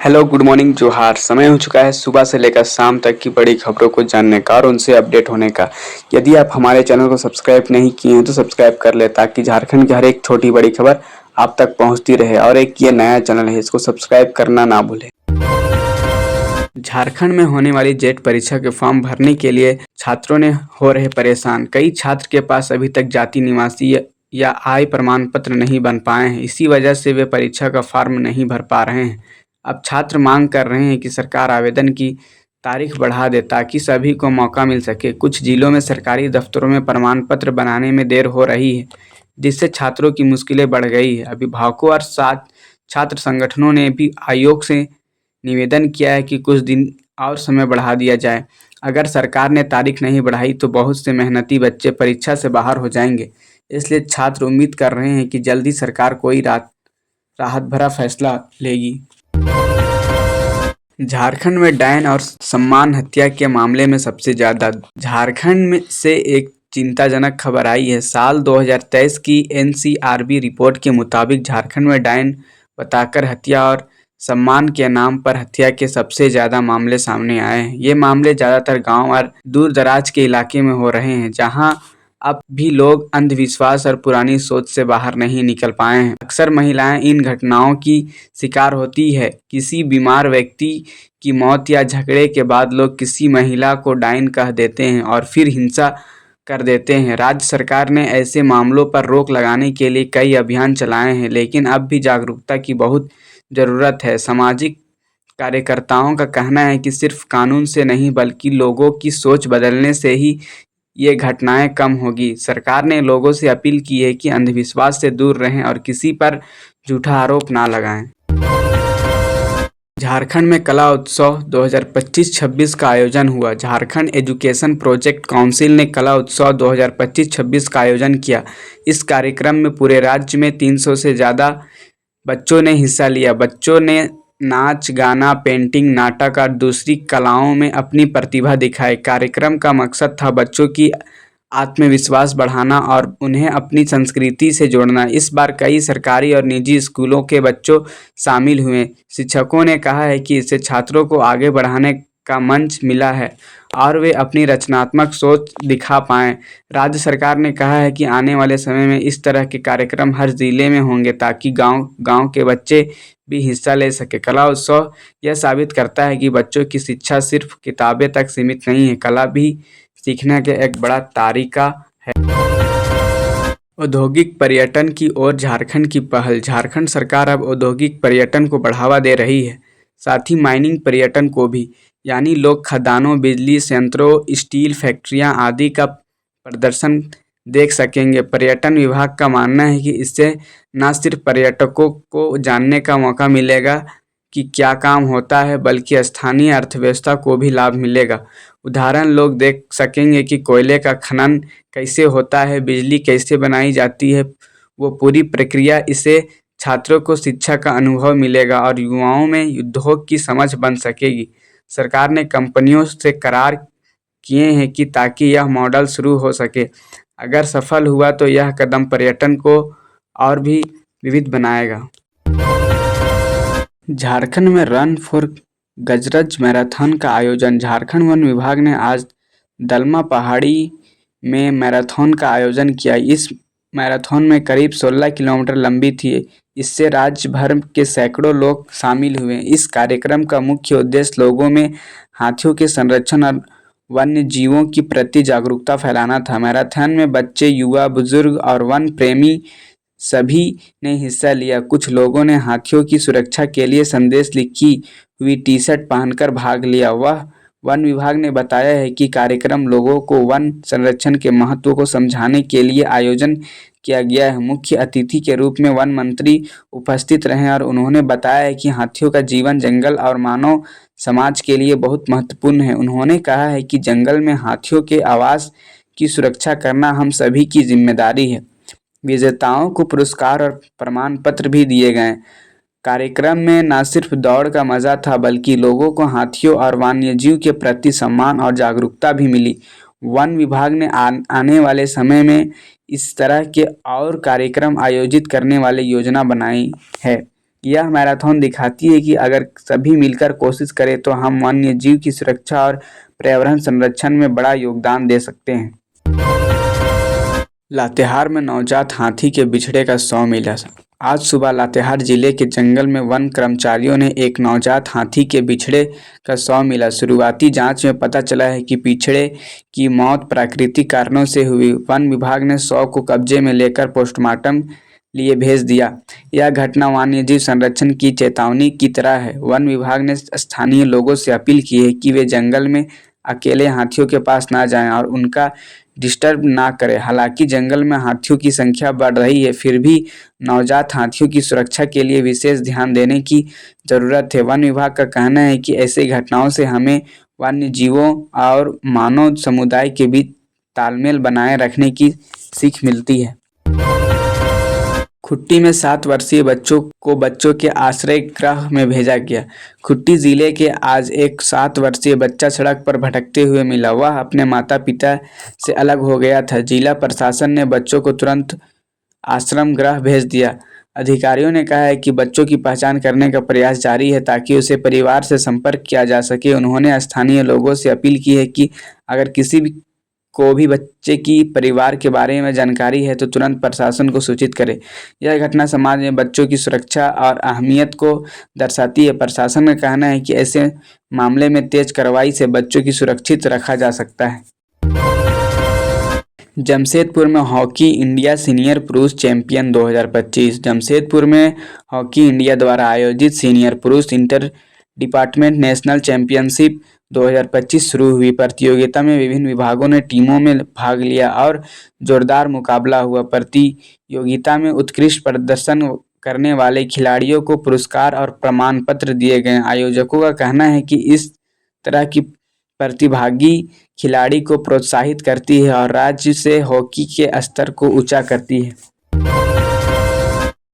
Hello, good morning, जोहार। समय हो चुका है सुबह से लेकर शाम तक की बड़ी खबरों को जानने का और उनसे अपडेट होने का। यदि आप हमारे चैनल को सब्सक्राइब नहीं किए हैं तो सब्सक्राइब कर लें ताकि झारखंड की हर एक छोटी बड़ी खबर आप तक पहुंचती रहे। और एक ये नया चैनल है, इसको सब्सक्राइब करना ना भूलें। झारखंड में होने वाली जेट परीक्षा के फॉर्म भरने के लिए छात्रों ने हो रहे परेशान। कई छात्र के पास अभी तक जाति निवासी या आय प्रमाण पत्र नहीं बन पाए हैं। इसी वजह से वे परीक्षा का फॉर्म नहीं भर पा रहे हैं। अब छात्र मांग कर रहे हैं कि सरकार आवेदन की तारीख बढ़ा दे ताकि सभी को मौका मिल सके। कुछ जिलों में सरकारी दफ्तरों में प्रमाण पत्र बनाने में देर हो रही है, जिससे छात्रों की मुश्किलें बढ़ गई है। अभिभावकों और साथ छात्र संगठनों ने भी आयोग से निवेदन किया है कि कुछ दिन और समय बढ़ा दिया जाए। अगर सरकार ने तारीख नहीं बढ़ाई तो बहुत से मेहनती बच्चे परीक्षा से बाहर हो जाएंगे। इसलिए छात्र उम्मीद कर रहे हैं कि जल्दी सरकार कोई राहत भरा फैसला लेगी। झारखंड में डायन और सम्मान हत्या के मामले में सबसे ज्यादा झारखंड में से एक चिंताजनक खबर आई है। साल 2023 की एनसीआरबी रिपोर्ट के मुताबिक झारखंड में डायन बताकर हत्या और सम्मान के नाम पर हत्या के सबसे ज्यादा मामले सामने आए हैं। ये मामले ज्यादातर गांव और दूर दराज के इलाके में हो रहे हैं, जहां अब भी लोग अंधविश्वास और पुरानी सोच से बाहर नहीं निकल पाए हैं। अक्सर महिलाएं इन घटनाओं की शिकार होती है। किसी बीमार व्यक्ति की मौत या झगड़े के बाद लोग किसी महिला को डायन कह देते हैं और फिर हिंसा कर देते हैं। राज्य सरकार ने ऐसे मामलों पर रोक लगाने के लिए कई अभियान चलाए हैं, लेकिन अब भी जागरूकता की बहुत ज़रूरत है। सामाजिक कार्यकर्ताओं का कहना है कि सिर्फ कानून से नहीं बल्कि लोगों की सोच बदलने से ही ये घटनाएं कम होगी। सरकार ने लोगों से अपील की है कि अंधविश्वास से दूर रहें और किसी पर झूठा आरोप ना लगाएं। झारखंड में कला उत्सव 2025-26 का आयोजन हुआ। झारखंड एजुकेशन प्रोजेक्ट काउंसिल ने कला उत्सव 2025-26 का आयोजन किया। इस कार्यक्रम में पूरे राज्य में 300 से ज़्यादा बच्चों ने हिस्सा लिया। बच्चों ने नाच, गाना, पेंटिंग, नाटक और दूसरी कलाओं में अपनी प्रतिभा दिखाई। कार्यक्रम का मकसद था बच्चों की आत्मविश्वास बढ़ाना और उन्हें अपनी संस्कृति से जोड़ना। इस बार कई सरकारी और निजी स्कूलों के बच्चों शामिल हुए। शिक्षकों ने कहा है कि इससे छात्रों को आगे बढ़ाने का मंच मिला है और वे अपनी रचनात्मक सोच दिखा पाएं। राज्य सरकार ने कहा है कि आने वाले समय में इस तरह के कार्यक्रम हर जिले में होंगे ताकि गांव के बच्चे भी हिस्सा ले सके। कला उत्सव यह साबित करता है कि बच्चों की शिक्षा सिर्फ किताबें तक सीमित नहीं है, कला भी सीखने का एक बड़ा तरीका है। औद्योगिक पर्यटन की ओर झारखंड की पहल। झारखंड सरकार अब औद्योगिक पर्यटन को बढ़ावा दे रही है, साथ ही माइनिंग पर्यटन को भी। यानी लोग खदानों, बिजली संयंत्रों, स्टील फैक्ट्रियां आदि का प्रदर्शन देख सकेंगे। पर्यटन विभाग का मानना है कि इससे न सिर्फ पर्यटकों को जानने का मौका मिलेगा कि क्या काम होता है, बल्कि स्थानीय अर्थव्यवस्था को भी लाभ मिलेगा। उदाहरण लोग देख सकेंगे कि कोयले का खनन कैसे होता है, बिजली कैसे बनाई जाती है, वो पूरी प्रक्रिया। इससे छात्रों को शिक्षा का अनुभव मिलेगा और युवाओं में उद्योग की समझ बन सकेगी। सरकार ने कंपनियों से करार किए हैं कि ताकि यह मॉडल शुरू हो सके। अगर सफल हुआ तो यह कदम पर्यटन को और भी विविध बनाएगा। झारखंड में रन फॉर गजरज मैराथन का आयोजन। झारखंड वन विभाग ने आज दलमा पहाड़ी में मैराथन का आयोजन किया। इस मैराथन में करीब 16 किलोमीटर लंबी थी। इससे राज्य भर के सैकड़ों लोग शामिल हुए। इस कार्यक्रम का मुख्य उद्देश्य लोगों में हाथियों के संरक्षण और वन्य जीवों के प्रति जागरूकता फैलाना था। मैराथन में बच्चे, युवा, बुजुर्ग और वन प्रेमी सभी ने हिस्सा लिया। कुछ लोगों ने हाथियों की सुरक्षा के लिए संदेश लिखी हुई टी-शर्ट पहनकर भाग लिया। वन विभाग ने बताया है कि कार्यक्रम लोगों को वन संरक्षण के महत्व को समझाने के लिए आयोजन किया गया है। मुख्य अतिथि के रूप में वन मंत्री उपस्थित रहे और उन्होंने बताया है कि हाथियों का जीवन जंगल और मानव समाज के लिए बहुत महत्वपूर्ण है। उन्होंने कहा है कि जंगल में हाथियों के आवास की सुरक्षा करना हम सभी की जिम्मेदारी है। विजेताओं को पुरस्कार और प्रमाण पत्र भी दिए गए। कार्यक्रम में न सिर्फ दौड़ का मजा था, बल्कि लोगों को हाथियों और वन्यजीव के प्रति सम्मान और जागरूकता भी मिली। वन विभाग ने आने वाले समय में इस तरह के और कार्यक्रम आयोजित करने वाली योजना बनाई है। यह मैराथन दिखाती है कि अगर सभी मिलकर कोशिश करें तो हम वन्य जीव की सुरक्षा और पर्यावरण संरक्षण में बड़ा योगदान दे सकते हैं। लातेहार में नवजात हाथी के बिछड़े का 100 मिला। आज सुबह लातेहार जिले के जंगल में वन कर्मचारियों ने एक नवजात हाथी के बिछड़े का 100 मिला। शुरुआती जांच में पता चला है कि बिछड़े की मौत प्राकृतिक कारणों से हुई। वन विभाग ने 100 को कब्जे में लेकर पोस्टमार्टम लिए भेज दिया। यह घटना वन्यजीव संरक्षण की चेतावनी की तरह है। वन विभाग ने स्थानीय लोगों से अपील की है कि वे जंगल में अकेले हाथियों के पास ना जाएं और उनका डिस्टर्ब ना करें। हालांकि जंगल में हाथियों की संख्या बढ़ रही है, फिर भी नवजात हाथियों की सुरक्षा के लिए विशेष ध्यान देने की जरूरत है। वन विभाग का कहना है कि ऐसी घटनाओं से हमें वन्य जीवों और मानव समुदाय के बीच तालमेल बनाए रखने की सीख मिलती है। खुट्टी में 7 वर्षीय बच्चों को बच्चों के आश्रय गृह में भेजा गया। खुट्टी जिले के आज एक 7 वर्षीय बच्चा सड़क पर भटकते हुए मिला। वह अपने माता पिता से अलग हो गया था। जिला प्रशासन ने बच्चों को तुरंत आश्रम गृह भेज दिया। अधिकारियों ने कहा है कि बच्चों की पहचान करने का प्रयास जारी है ताकि उसे परिवार से संपर्क किया जा सके। उन्होंने स्थानीय लोगों से अपील की है कि अगर किसी भी को भी बच्चे की परिवार के बारे में जानकारी है तो तुरंत प्रशासन को सूचित करें। यह घटना समाज में बच्चों की सुरक्षा और अहमियत को दर्शाती है। प्रशासन का कहना है कि ऐसे मामले में तेज कार्रवाई से बच्चों की सुरक्षित रखा जा सकता है। जमशेदपुर में हॉकी इंडिया सीनियर पुरुष चैंपियन 2025। जमशेदपुर में हॉकी इंडिया द्वारा आयोजित सीनियर पुरुष इंटर डिपार्टमेंट नेशनल चैंपियनशिप 2025 शुरू हुई। प्रतियोगिता में विभिन्न विभागों ने टीमों में भाग लिया और जोरदार मुकाबला हुआ। प्रतियोगिता में उत्कृष्ट प्रदर्शन करने वाले खिलाड़ियों को पुरस्कार और प्रमाण पत्र दिए गए। आयोजकों का कहना है कि इस तरह की प्रतिभागी खिलाड़ी को प्रोत्साहित करती है और राज्य से हॉकी के स्तर को ऊंचा करती है।